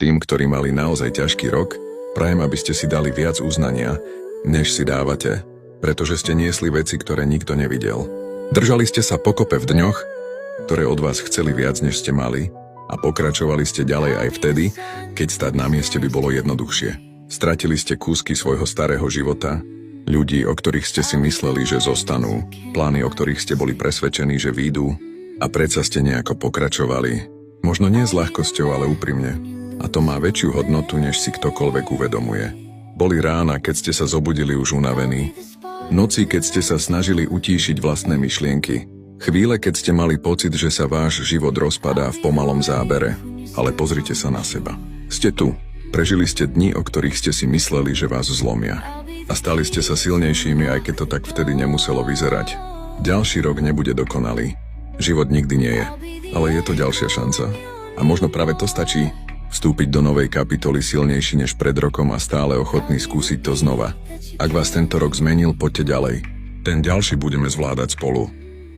Tým, ktorí mali naozaj ťažký rok, prajem, aby ste si dali viac uznania, než si dávate, pretože ste niesli veci, ktoré nikto nevidel. Držali ste sa pokope v dňoch, ktoré od vás chceli viac, než ste mali, a pokračovali ste ďalej aj vtedy, keď stať na mieste by bolo jednoduchšie. Stratili ste kúsky svojho starého života, ľudí, o ktorých ste si mysleli, že zostanú, plány, o ktorých ste boli presvedčení, že výjdu, a predsa ste nejako pokračovali. Možno nie s ľahkosťou, ale úprimne. A to má väčšiu hodnotu, než si ktokoľvek uvedomuje. Boli rána, keď ste sa zobudili už unavení. Noci, keď ste sa snažili utíšiť vlastné myšlienky. Chvíle, keď ste mali pocit, že sa váš život rozpadá v pomalom zábere. Ale pozrite sa na seba. Ste tu. Prežili ste dni, o ktorých ste si mysleli, že vás zlomia. A stali ste sa silnejšími, aj keď to tak vtedy nemuselo vyzerať. Ďalší rok nebude dokonalý. Život nikdy nie je. Ale je to ďalšia šanca. A možno práve to stačí. Vstúpiť do novej kapitoly silnejší než pred rokom a stále ochotný skúsiť to znova. Ak vás tento rok zmenil, poďte ďalej. Ten ďalší budeme zvládať spolu.